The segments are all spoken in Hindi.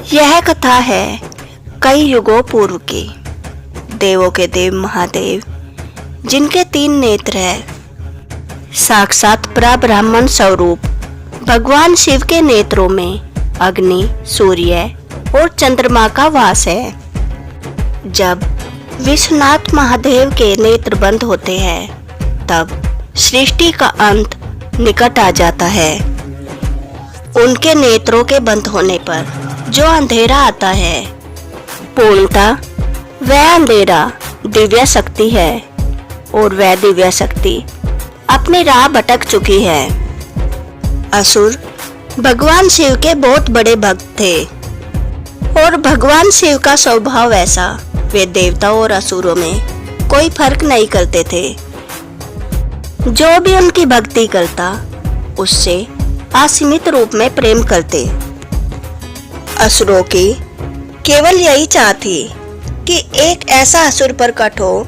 यह कथा है कई युगों पूर्व की। देवों के देव महादेव, जिनके 3 नेत्र हैं, साक्षात ब्राह्मण स्वरूप भगवान शिव के नेत्रों में अग्नि, सूर्य और चंद्रमा का वास है। जब विश्वनाथ महादेव के नेत्र बंद होते हैं, तब सृष्टि का अंत निकट आ जाता है। उनके नेत्रों के बंद होने पर जो अंधेरा आता है, पूर्णतः वह अंधेरा दिव्य शक्ति है और वह दिव्य शक्ति अपनी राह भटक चुकी है। असुर भगवान शिव के बहुत बड़े भक्त थे और भगवान शिव का स्वभाव ऐसा, वे देवताओं और असुरों में कोई फर्क नहीं करते थे। जो भी उनकी भक्ति करता, उससे असीमित रूप में प्रेम करते। असुरों की केवल यही चाह थी कि एक ऐसा असुर प्रकट हो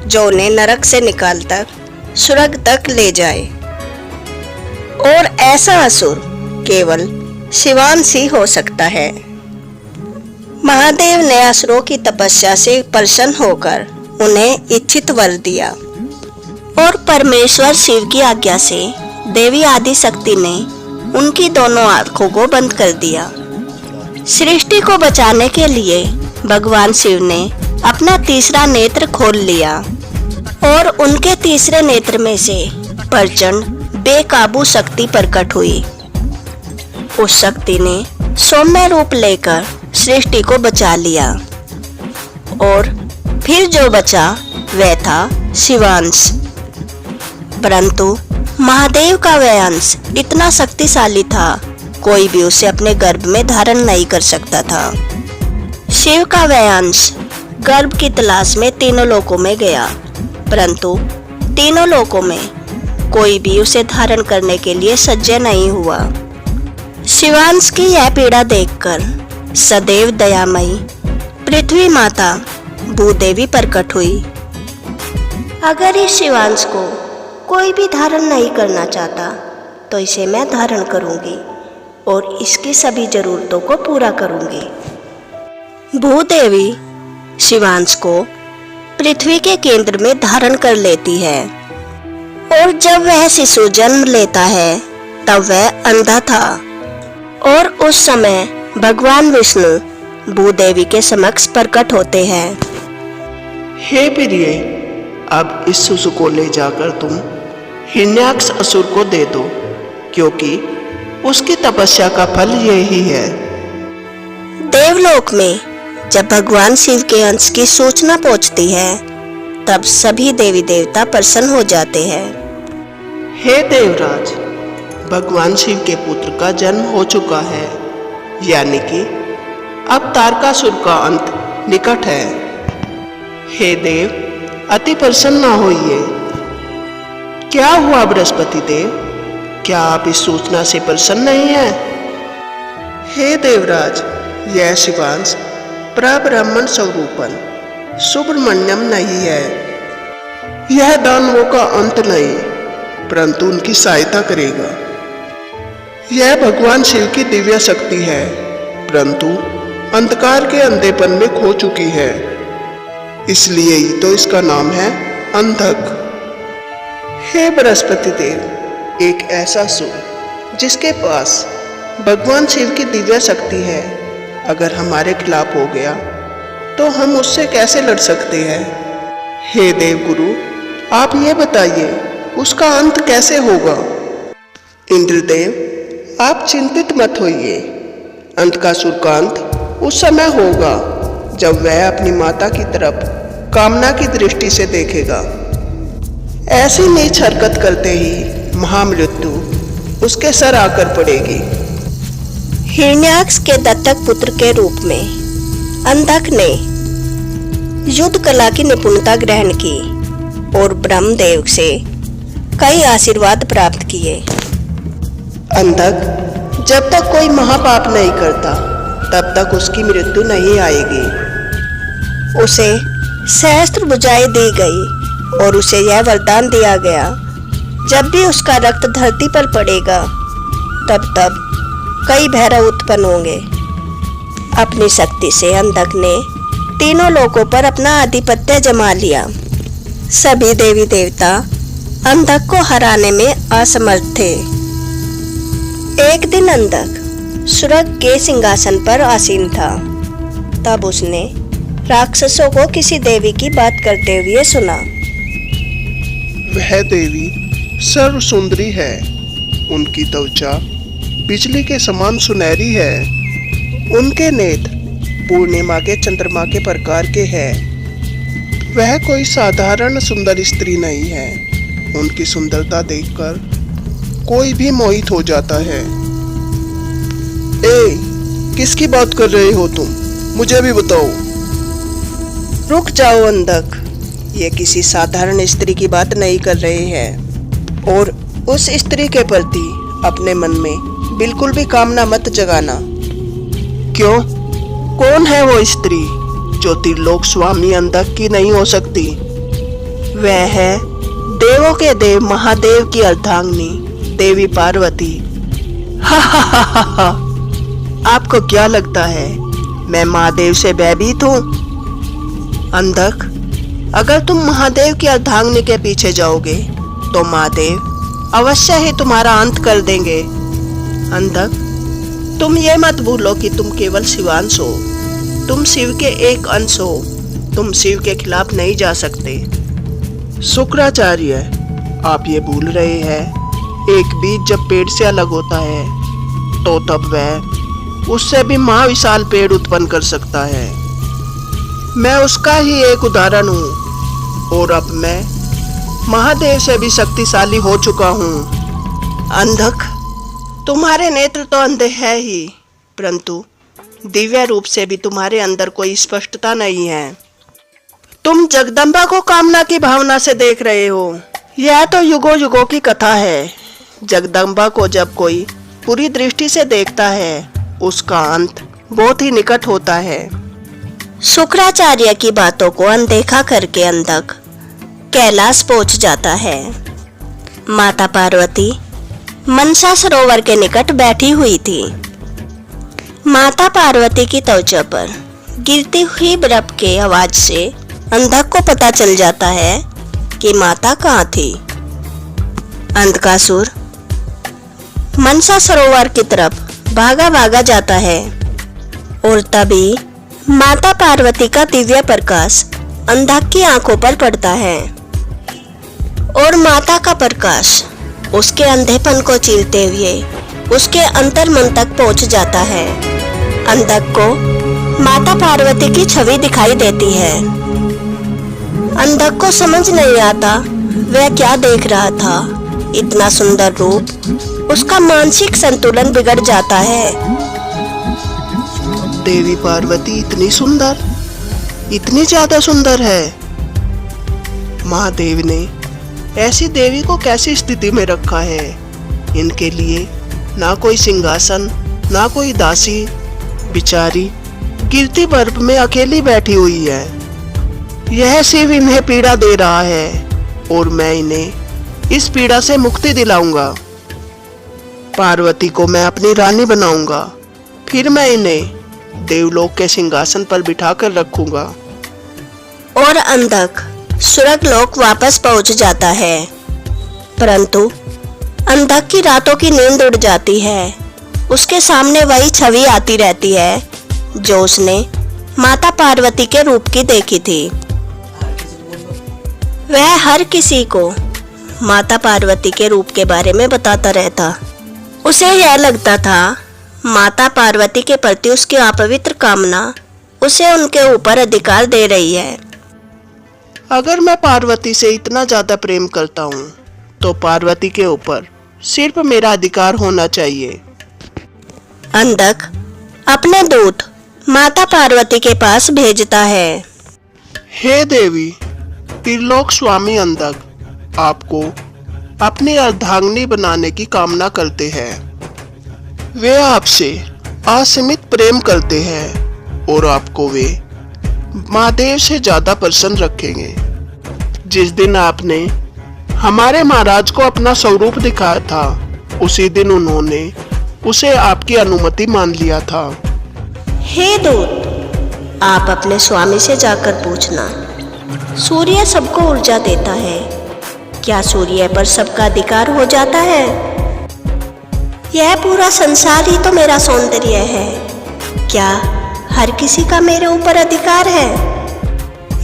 जो उन्हें नरक से निकालकर स्वर्ग तक ले जाए, और ऐसा असुर केवल शिवांश ही हो सकता है। महादेव ने असुरों की तपस्या से प्रसन्न होकर उन्हें इच्छित वर दिया और परमेश्वर शिव की आज्ञा से देवी आदि शक्ति ने उनकी दोनों आंखों को बंद कर दिया। सृष्टि को बचाने के लिए भगवान शिव ने अपना तीसरा नेत्र खोल लिया और उनके तीसरे नेत्र में से प्रचंड बेकाबू शक्ति प्रकट हुई। उस शक्ति ने सौम्य रूप लेकर सृष्टि को बचा लिया और फिर जो बचा वह था शिवांश। परंतु महादेव का वह अंश इतना शक्तिशाली था, कोई भी उसे अपने गर्भ में धारण नहीं कर सकता था। शिव का वह अंश गर्भ की तलाश में तीनों लोकों में गया, परंतु तीनों लोकों में कोई भी उसे धारण करने के लिए सज्ज नहीं हुआ। शिवांश की यह पीड़ा देखकर सदैव दयामयी पृथ्वी माता भूदेवी प्रकट हुई। अगर इस शिवांश को कोई भी धारण नहीं करना चाहता, तो इसे मैं धारण करूंगी और इसकी सभी जरूरतों को पूरा करूंगी। भूदेवी शिवांश को पृथ्वी के केंद्र में धारण कर लेती है और जब वह शिशु जन्म लेता है, तब वह अंधा था और उस समय भगवान विष्णु भूदेवी के समक्ष प्रकट होते हैं। हे प्रिय, अब इस शिशु को ले जाकर तुम हिरण्याक्ष असुर को दे दो, क्योंकि उसकी तपस्या का फल यही है। देवलोक में जब भगवान शिव के अंश की सूचना पहुंचती है, तब सभी देवी देवता प्रसन्न हो जाते हैं। हे देवराज, भगवान शिव के पुत्र का जन्म हो चुका है, यानी कि अब तारकासुर का अंत निकट है। हे देव, अति प्रसन्न न होइए। क्या हुआ बृहस्पति देव, क्या आप इस सूचना से प्रसन्न नहीं हैं? हे देवराज, यह शिवांश ब्राह्मण स्वरूपन सुब्रमण्यम नहीं है। यह दानवों का अंत नहीं, परंतु उनकी सहायता करेगा। यह भगवान शिव की दिव्य शक्ति है, परंतु अंधकार के अंधेपन में खो चुकी है, इसलिए ही तो इसका नाम है अंधक। हे बृहस्पति देव, एक ऐसा असुर जिसके पास भगवान शिव की दिव्य शक्ति है, अगर हमारे खिलाफ हो गया तो हम उससे कैसे लड़ सकते हैं? हे देव गुरु, आप ये बताइए, उसका अंत कैसे होगा? इंद्रदेव, आप चिंतित मत होइए। अंधकासुर का अंत उस समय होगा जब वह अपनी माता की तरफ कामना की दृष्टि से देखेगा। ऐसी नीच हरकत करते ही महामृत्यु उसके सर आकर पड़ेगी। हिरण्याक्ष के दत्तक पुत्र के रूप में अंधक ने युद्ध कला की निपुणता ग्रहण की और ब्रह्मदेव से कई आशीर्वाद प्राप्त किए। अंधक जब तक कोई महापाप नहीं करता, तब तक उसकी मृत्यु नहीं आएगी। उसे सहस्त्र भुजाएं दी गई और उसे यह वरदान दिया गया, जब भी उसका रक्त धरती पर पड़ेगा, तब कई भैरव उत्पन्न होंगे। अपनी शक्ति से अंधक ने तीनों लोकों पर अपना आधिपत्य जमा लिया। सभी देवी देवता अंधक को हराने में असमर्थ थे। एक दिन अंधक स्वर्ग के सिंहासन पर आसीन था। तब उसने राक्षसों को किसी देवी की बात करते हुए सुना। वह देवी सर्व सुंदरी है। उनकी त्वचा बिजली के समान सुनहरी है। उनके नेत्र पूर्णिमा के चंद्रमा के प्रकार के हैं। वह कोई साधारण सुंदर स्त्री नहीं है। उनकी सुंदरता देखकर कोई भी मोहित हो जाता है। ए, किसकी बात कर रहे हो तुम? मुझे भी बताओ। रुक जाओ अंधक, ये किसी साधारण स्त्री की बात नहीं कर रहे हैं। और उस स्त्री के प्रति अपने मन में बिल्कुल भी कामना मत जगाना। क्यों? कौन है वो स्त्री जो त्रिलोक स्वामी अंधक की नहीं हो सकती? वह है देवों के देव महादेव की अर्धांगिनी देवी पार्वती। हा हा हा हा हा। आपको क्या लगता है मैं महादेव से भयभीत हूँ? अंधक, अगर तुम महादेव की अर्धांगिनी के पीछे जाओगे तो महादेव अवश्य ही तुम्हारा अंत कर देंगे। अंधक, तुम ये मत भूलो कि तुम केवल शिवांश हो। तुम शिव के एक अंश हो। तुम शिव के खिलाफ नहीं जा सकते। शुक्राचार्य, आप ये भूल रहे हैं, एक बीज जब पेड़ से अलग होता है तो तब वह उससे भी महाविशाल पेड़ उत्पन्न कर सकता है। मैं उसका ही एक उदाहरण हूँ और अब मैं महादेव से भी शक्तिशाली हो चुका हूँ। अंधक, तुम्हारे नेत्र तो अंधे हैं ही, परंतु दिव्य रूप से भी तुम्हारे अंदर कोई स्पष्टता नहीं है। तुम जगदम्बा को कामना की भावना से देख रहे हो। यह तो युगों युगों की कथा है। जगदम्बा को जब कोई पूरी दृष्टि से देखता है उसका अंत बहुत ही निकट होता है। शुक्राचार्य की बातों को अनदेखा करके अंधक कैलाश पहुंच जाता है। माता पार्वती मनसा सरोवर के निकट बैठी हुई थी। माता पार्वती की त्वचा पर गिरती हुई बर्फ के आवाज से अंधक को पता चल जाता है कि माता कहाँ थी। अंधकासुर मनसा सरोवर की तरफ भागा भागा जाता है और तभी माता पार्वती का दिव्य प्रकाश अंधक की आंखों पर पड़ता है और माता का प्रकाश उसके अंधेपन को चीरते हुए उसके अंतर्मन तक पहुंच जाता है। अंधक को माता पार्वती की छवि दिखाई देती है। अंधक को समझ नहीं आता वह क्या देख रहा था। इतना सुंदर रूप, उसका मानसिक संतुलन बिगड़ जाता है। देवी पार्वती इतनी सुंदर, इतनी ज्यादा सुंदर है। महादेव ने ऐसी देवी को कैसी स्थिति में रखा है? इनके लिए ना कोई सिंहासन, ना कोई दासी, बिचारी गिरती बर्फ में अकेली बैठी हुई है। यह शिव इन्हें पीड़ा दे रहा है और मैं इन्हें इस पीड़ा से मुक्ति दिलाऊंगा। पार्वती को मैं अपनी रानी बनाऊंगा, फिर मैं इन्हें देवलोक के सिंहासन पर बिठाकर रखूंगा। और अंधक स्वर्गलोक वापस पहुंच जाता है, परंतु अंधक की रातों की नींद उड़ जाती है। उसके सामने वही छवि आती रहती है जो उसने माता पार्वती के रूप की देखी थी। वह हर किसी को माता पार्वती के रूप के बारे में बताता रहता। उसे यह लगता था माता पार्वती के प्रति उसकी अपवित्र कामना उसे उनके ऊपर अधिकार दे रही है। अगर मैं पार्वती से इतना ज्यादा प्रेम करता हूँ तो पार्वती के ऊपर सिर्फ मेरा अधिकार होना चाहिए। अंधक अपने दूत माता पार्वती के पास भेजता है। हे देवी, त्रिलोक स्वामी अंधक आपको अपनी अर्धांगिनी बनाने की कामना करते हैं। वे आपसे असीमित प्रेम करते हैं और आपको वे महादेव से ज्यादा प्रसन्न रखेंगे। जिस दिन आपने हमारे महाराज को अपना स्वरूप दिखाया था, उसी दिन उन्होंने उसे आपकी अनुमति मान लिया था। हे दूत, आप अपने स्वामी से जाकर पूछना, सूर्य सबको ऊर्जा देता है, क्या सूर्य पर सबका अधिकार हो जाता है? यह पूरा संसार ही तो मेरा सौंदर्य है, क्या हर किसी का मेरे ऊपर अधिकार है?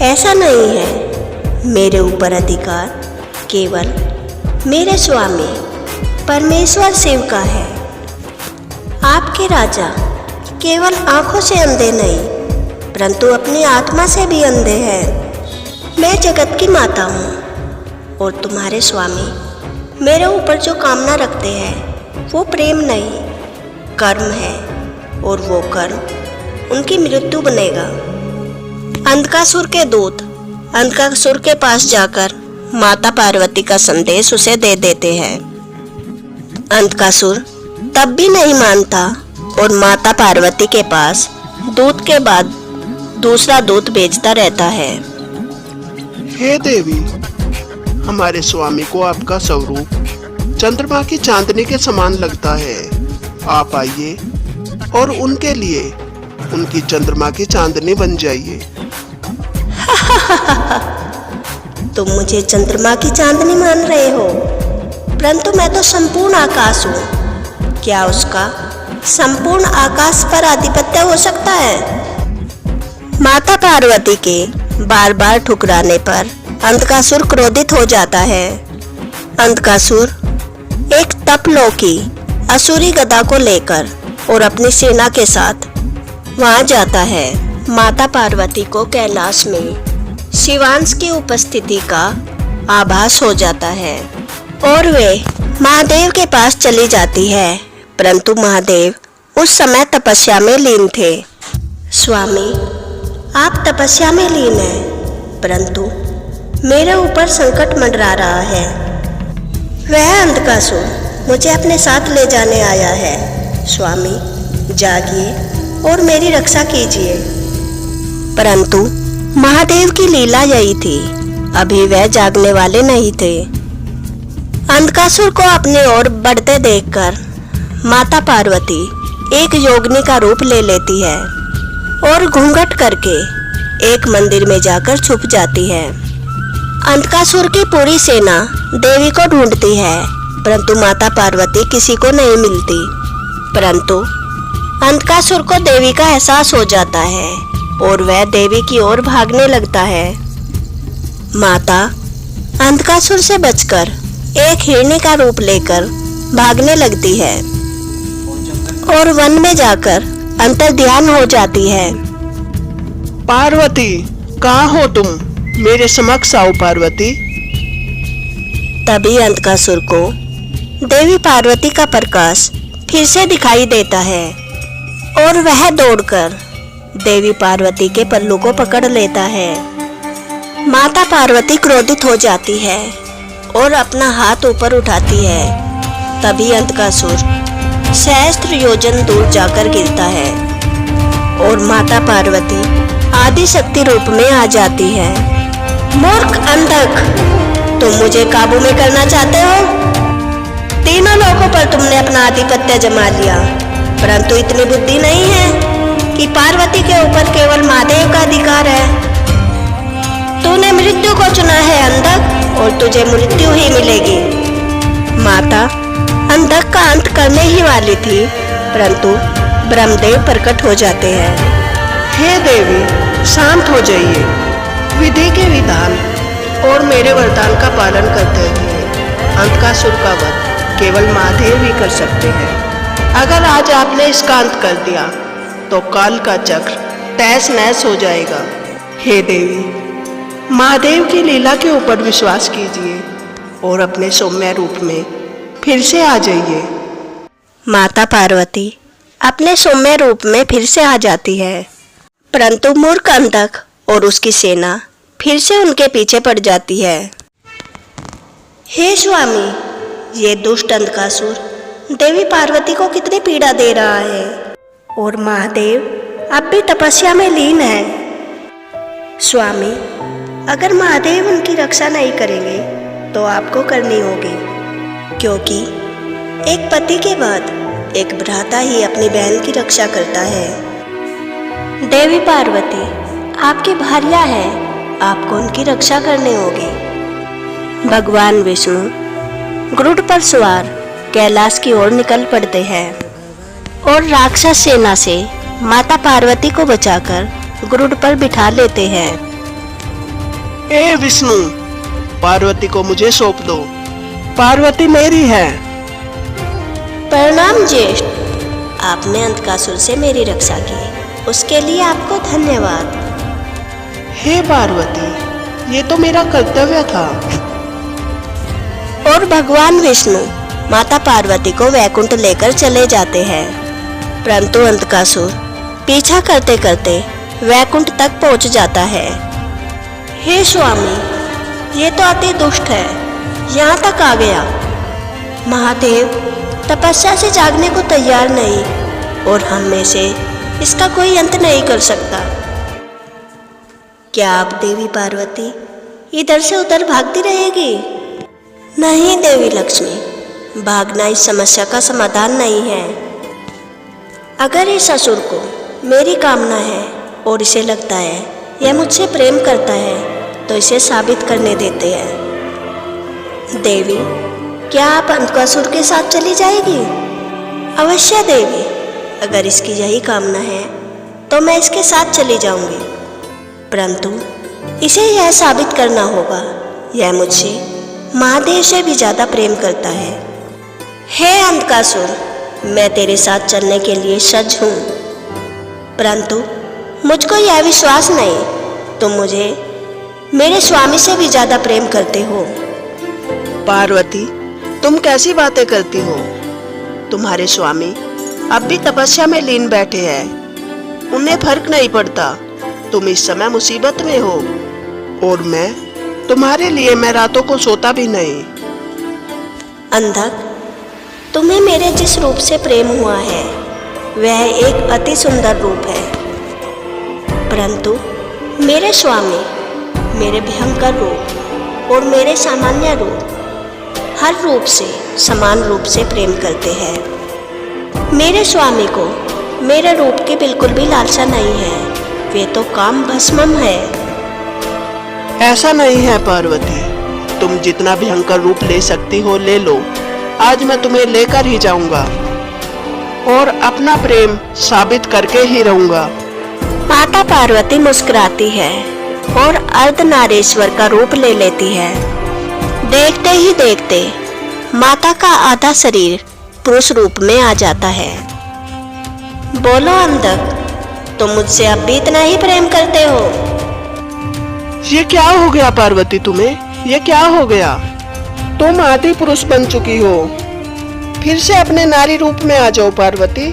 ऐसा नहीं है, मेरे ऊपर अधिकार केवल मेरे स्वामी परमेश्वर शिव का है। आपके राजा केवल आंखों से अंधे नहीं, परंतु अपनी आत्मा से भी अंधे हैं। मैं जगत की माता हूँ और तुम्हारे स्वामी मेरे ऊपर जो कामना रखते हैं वो प्रेम नहीं, कर्म है, और वो कर्म उनकी मृत्यु बनेगा। अंधकासुर के दूत अंधकासुर के पास जाकर माता पार्वती का संदेश उसे दे देते हैं। अंधकासुर तब भी नहीं मानता और माता पार्वती के पास दूत के बाद दूसरा दूत भेजता रहता है। हे देवी, हमारे स्वामी को आपका स्वरूप चंद्रमा की चांदनी के समान लगता है। आप आइए और उनके लिए उनकी चंद्रमा की चांदनी बन जाइए। तुम मुझे चंद्रमा की चांदनी मान रहे हो, परंतु मैं तो संपूर्ण आकाश हूँ। क्या उसका संपूर्ण आकाश पर आधिपत्य हो सकता है? माता पार्वती के बार बार ठुकराने पर अंधकासुर क्रोधित हो जाता है। अंधकासुर एक तपलोकी असुरी गदा को लेकर और अपनी सेना के साथ वहां जाता है। माता पार्वती को कैलाश में शिवांश की उपस्थिति का आभास हो जाता है और वे महादेव के पास चली जाती है, परंतु महादेव उस समय तपस्या में लीन थे। स्वामी, आप तपस्या में लीन हैं, परंतु मेरे ऊपर संकट मंडरा रहा है। वह अंधकासुर मुझे अपने साथ ले जाने आया है। स्वामी, जागिए और मेरी रक्षा कीजिए। परंतु महादेव की लीला यही थी, अभी वह जागने वाले नहीं थे। अंधकासुर को अपनी ओर बढ़ते देखकर माता पार्वती एक योगिनी का रूप ले लेती है और घूंघट करके एक मंदिर में जाकर छुप जाती है। अंधकासुर की पूरी सेना देवी को ढूंढती है, परंतु माता पार्वती किसी को नहीं मिलती। परंतु अंधकासुर को देवी का एहसास हो जाता है और वह देवी की ओर भागने लगता है। माता अंधकासुर से बचकर एक हिरनी का रूप लेकर भागने लगती है और वन में जाकर अंतर्ध्यान हो जाती है। पार्वती, कहाँ हो तुम? मेरे समक्ष आओ पार्वती। तभी अंधकासुर को देवी पार्वती का प्रकाश फिर से दिखाई देता है और वह दौड़कर देवी पार्वती के पल्लू को पकड़ लेता है। माता पार्वती क्रोधित हो जाती है और अपना हाथ ऊपर उठाती है। तभी अंधकासुर सहस्त्र योजन दूर जाकर गिरता है और माता पार्वती आदि शक्ति रूप में आ जाती है। मूर्ख अंधक, तुम मुझे काबू में करना चाहते हो? तीनों लोगों पर तुमने अपना आधिपत्य जमा लिया, परंतु इतनी बुद्धि नहीं है कि पार्वती के ऊपर केवल महादेव का अधिकार है। तूने मृत्यु को चुना है अंधक, और तुझे मृत्यु ही मिलेगी। माता अंधक का अंत करने ही वाली थी, परंतु ब्रह्मदेव प्रकट हो जाते हैं। हे देवी, शांत हो जाइए। विधि के विधान और मेरे वरदान का पालन करते हुए अंधकासुर का वध केवल महादेव ही कर सकते हैं। अगर आज आपने इसका अंत कर दिया तो काल का चक्र तहस नहस हो जाएगा। हे देवी, महादेव की लीला के ऊपर विश्वास कीजिए और अपने सौम्य रूप में फिर से आ जाइए। माता पार्वती अपने सौम्य रूप में फिर से आ जाती है, परंतु मूर्ख अंधक और उसकी सेना फिर से उनके पीछे पड़ जाती है। हे स्वामी, ये दुष्ट अंधकासुर देवी पार्वती को कितनी पीड़ा दे रहा है और महादेव अब भी तपस्या में लीन है। स्वामी, अगर महादेव उनकी रक्षा नहीं करेंगे तो आपको करनी होगी, क्योंकि एक पति के बाद एक भ्राता ही अपनी बहन की रक्षा करता है। देवी पार्वती आपकी भार्या है, आपको उनकी रक्षा करनी होगी। भगवान विष्णु गरुड़ पर सवार कैलाश की ओर निकल पड़ते हैं और राक्षस सेना से माता पार्वती को बचाकर गरुड़ पर बिठा लेते हैं। ए विष्णु, पार्वती को मुझे सौंप दो, पार्वती मेरी है। प्रणाम ज्येष्ठ, आपने अंधकासुर से मेरी रक्षा की, उसके लिए आपको धन्यवाद। हे पार्वती, ये तो मेरा कर्तव्य था। और भगवान विष्णु माता पार्वती को वैकुंठ लेकर चले जाते हैं, परंतु अंधकासुर पीछा करते करते वैकुंठ तक पहुंच जाता है। हे स्वामी, ये तो अति दुष्ट है, यहाँ तक आ गया। महादेव तपस्या से जागने को तैयार नहीं और हम में से इसका कोई अंत नहीं कर सकता। क्या आप देवी पार्वती इधर से उधर भागती रहेगी? नहीं देवी लक्ष्मी, भागना इस समस्या का समाधान नहीं है। अगर इस असुर को मेरी कामना है और इसे लगता है यह मुझसे प्रेम करता है, तो इसे साबित करने देते हैं। देवी, क्या आप अंधकासुर के साथ चली जाएगी? अवश्य देवी, अगर इसकी यही कामना है तो मैं इसके साथ चली जाऊंगी, परंतु इसे यह साबित करना होगा यह मुझसे महादेव से भी ज्यादा प्रेम करता है। हे अंधकासुर, मैं तेरे साथ चलने के लिए सज्ज हूँ, परंतु मुझको यह विश्वास नहीं तुम मुझे मेरे स्वामी से भी ज्यादा प्रेम करते हो। पार्वती, तुम कैसी बातें करती हो? तुम्हारे स्वामी अब भी तपस्या में लीन बैठे हैं, उन्हें फर्क नहीं पड़ता तुम इस समय मुसीबत में हो, और मैं तुम्हारे लिए मैं रातों को सोता भी नहीं। अंधक, तुम्हें मेरे जिस रूप से प्रेम हुआ है वह एक अति सुंदर रूप है, परंतु मेरे स्वामी मेरे भयंकर रूप और मेरे सामान्य रूप हर रूप से समान रूप से प्रेम करते हैं। मेरे स्वामी को मेरे रूप की बिल्कुल भी लालसा नहीं है, वे तो काम भस्मम है। ऐसा नहीं है पार्वती, तुम जितना भयंकर रूप ले सकती हो ले लो, आज मैं तुम्हें लेकर ही जाऊंगा और अपना प्रेम साबित करके ही रहूंगा। माता पार्वती मुस्कुराती है और अर्धनारीश्वर का रूप ले लेती है। देखते ही देखते माता का आधा शरीर पुरुष रूप में आ जाता है। बोलो अंधक, तुम मुझसे अब भी इतना ही प्रेम करते हो? ये क्या हो गया पार्वती तुम्हें? ये क्या हो गया? तुम आदि पुरुष बन चुकी हो, फिर से अपने नारी रूप में आ जाओ पार्वती।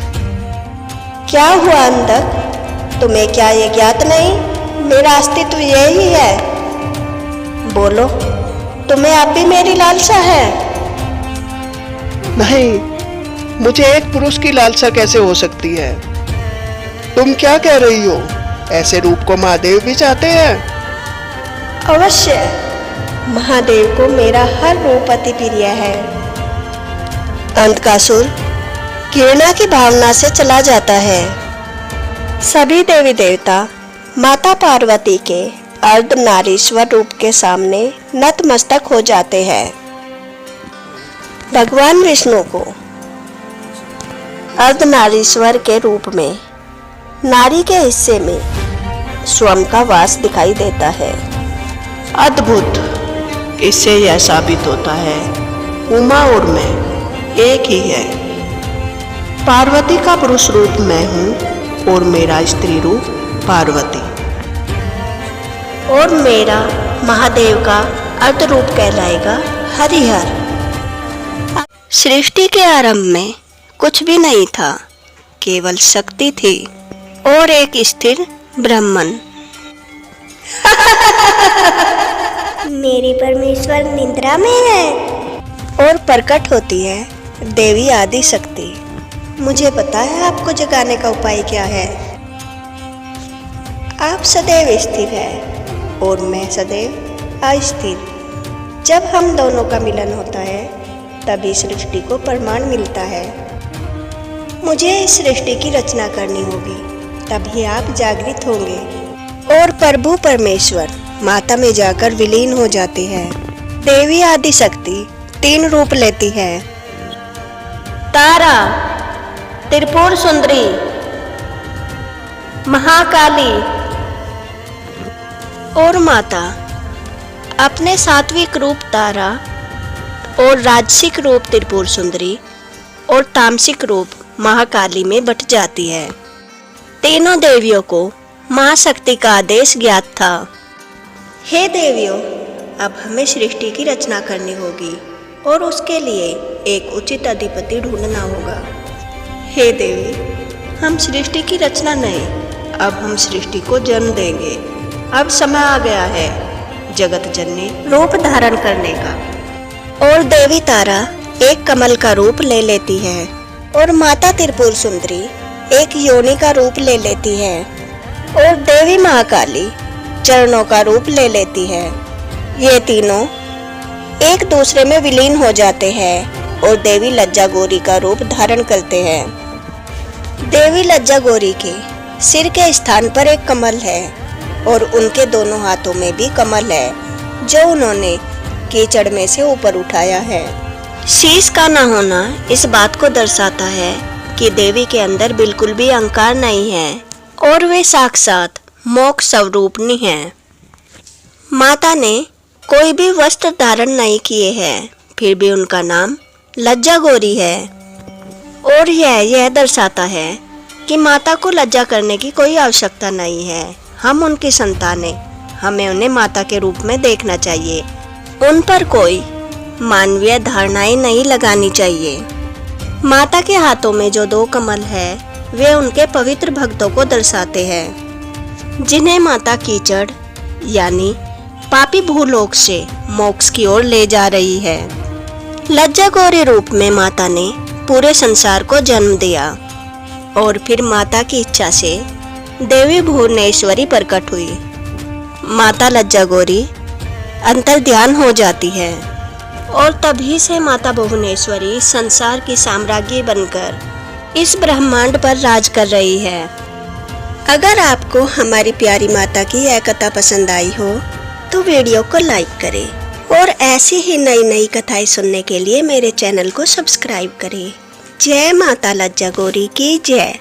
क्या हुआ अंधक, तुम्हें क्या ये ज्ञात नहीं मेरा अस्तित्व यही है? बोलो, तुम्हें अब भी मेरी लालसा है? नहीं, मुझे एक पुरुष की लालसा कैसे हो सकती है? तुम क्या कह रही हो? ऐसे रूप को महादेव भी चाहते हैं? अवश्य, महादेव को मेरा हर रूप अति प्रिय है। अंधकासुर घृणा की भावना से चला जाता है। सभी देवी देवता माता पार्वती के अर्धनारीश्वर रूप के सामने नतमस्तक हो जाते हैं। भगवान विष्णु को अर्धनारीश्वर के रूप में नारी के हिस्से में स्वयं का वास दिखाई देता है। अद्भुत, इससे यह साबित होता है उमा और मैं एक ही है। पार्वती का पुरुष रूप मैं हूँ और मेरा स्त्री रूप पार्वती, और मेरा महादेव का अर्ध रूप कहलाएगा हरिहर। सृष्टि के आरंभ में कुछ भी नहीं था, केवल शक्ति थी और एक स्थिर ब्राह्मण। मेरी परमेश्वर निद्रा में है। और प्रकट होती है देवी आदि शक्ति। मुझे पता है आपको जगाने का उपाय क्या है। आप सदैव स्थिर है और मैं सदैव अस्थिर। जब हम दोनों का मिलन होता है तभी सृष्टि को प्रमाण मिलता है। मुझे इस सृष्टि की रचना करनी होगी, तभी आप जागृत होंगे और प्रभु परमेश्वर माता में जाकर विलीन हो जाती है। देवी आदिशक्ति 3 रूप लेती है। तारा, त्रिपुर सुंदरी, महाकाली और माता अपने सात्विक रूप तारा और राजसिक रूप त्रिपुर सुंदरी और तामसिक रूप महाकाली में बट जाती है। तीनों देवियों को महाशक्ति का आदेश ज्ञात था। हे देवियों, अब हमें सृष्टि की रचना करनी होगी और उसके लिए एक उचित अधिपति ढूंढना होगा। हे देवी, हम सृष्टि की रचना नहीं, अब हम सृष्टि को जन्म देंगे। अब समय आ गया है जगत जननी रूप धारण करने का। और देवी तारा एक कमल का रूप ले लेती है और माता त्रिपुर सुंदरी एक योनि का रूप ले लेती है और देवी महाकाली चरणों का रूप ले लेती है। ये तीनों एक दूसरे में विलीन हो जाते हैं और देवी लज्जा गौरी का रूप धारण करते हैं। देवी लज्जा गौरी के सिर के स्थान पर एक कमल है और उनके दोनों हाथों में भी कमल है जो उन्होंने कीचड़ में से ऊपर उठाया है। शीश का न होना इस बात को दर्शाता है कि देवी के अंदर बिल्कुल भी अहंकार नहीं है और वे साक्षात मोक्ष स्वरूपनी हैं। माता ने कोई भी वस्त्र धारण नहीं किए हैं, फिर भी उनका नाम लज्जा गौरी है और यह दर्शाता है कि माता को लज्जा करने की कोई आवश्यकता नहीं है। हम उनकी संतानें, हमें उन्हें माता के रूप में देखना चाहिए। उन पर कोई मानवीय धारणाएं नहीं लगानी चाहिए। माता के हाथों में जो 2 कमल है वे उनके पवित्र भक्तों को दर्शाते हैं जिन्हें माता कीचड़ यानी पापी भूलोक से मोक्ष की ओर ले जा रही है। लज्जा गौरी रूप में माता ने पूरे संसार को जन्म दिया और फिर माता की इच्छा से देवी भुवनेश्वरी प्रकट हुई। माता लज्जा गौरी अंतर्ध्यान हो जाती है और तभी से माता भुवनेश्वरी संसार की साम्राज्ञी बनकर इस ब्रह्मांड पर राज कर रही है। अगर आपको हमारी प्यारी माता की यह कथा पसंद आई हो तो वीडियो को लाइक करें और ऐसी ही नई नई कथाएं सुनने के लिए मेरे चैनल को सब्सक्राइब करें। जय माता लज्जा गौरी की जय।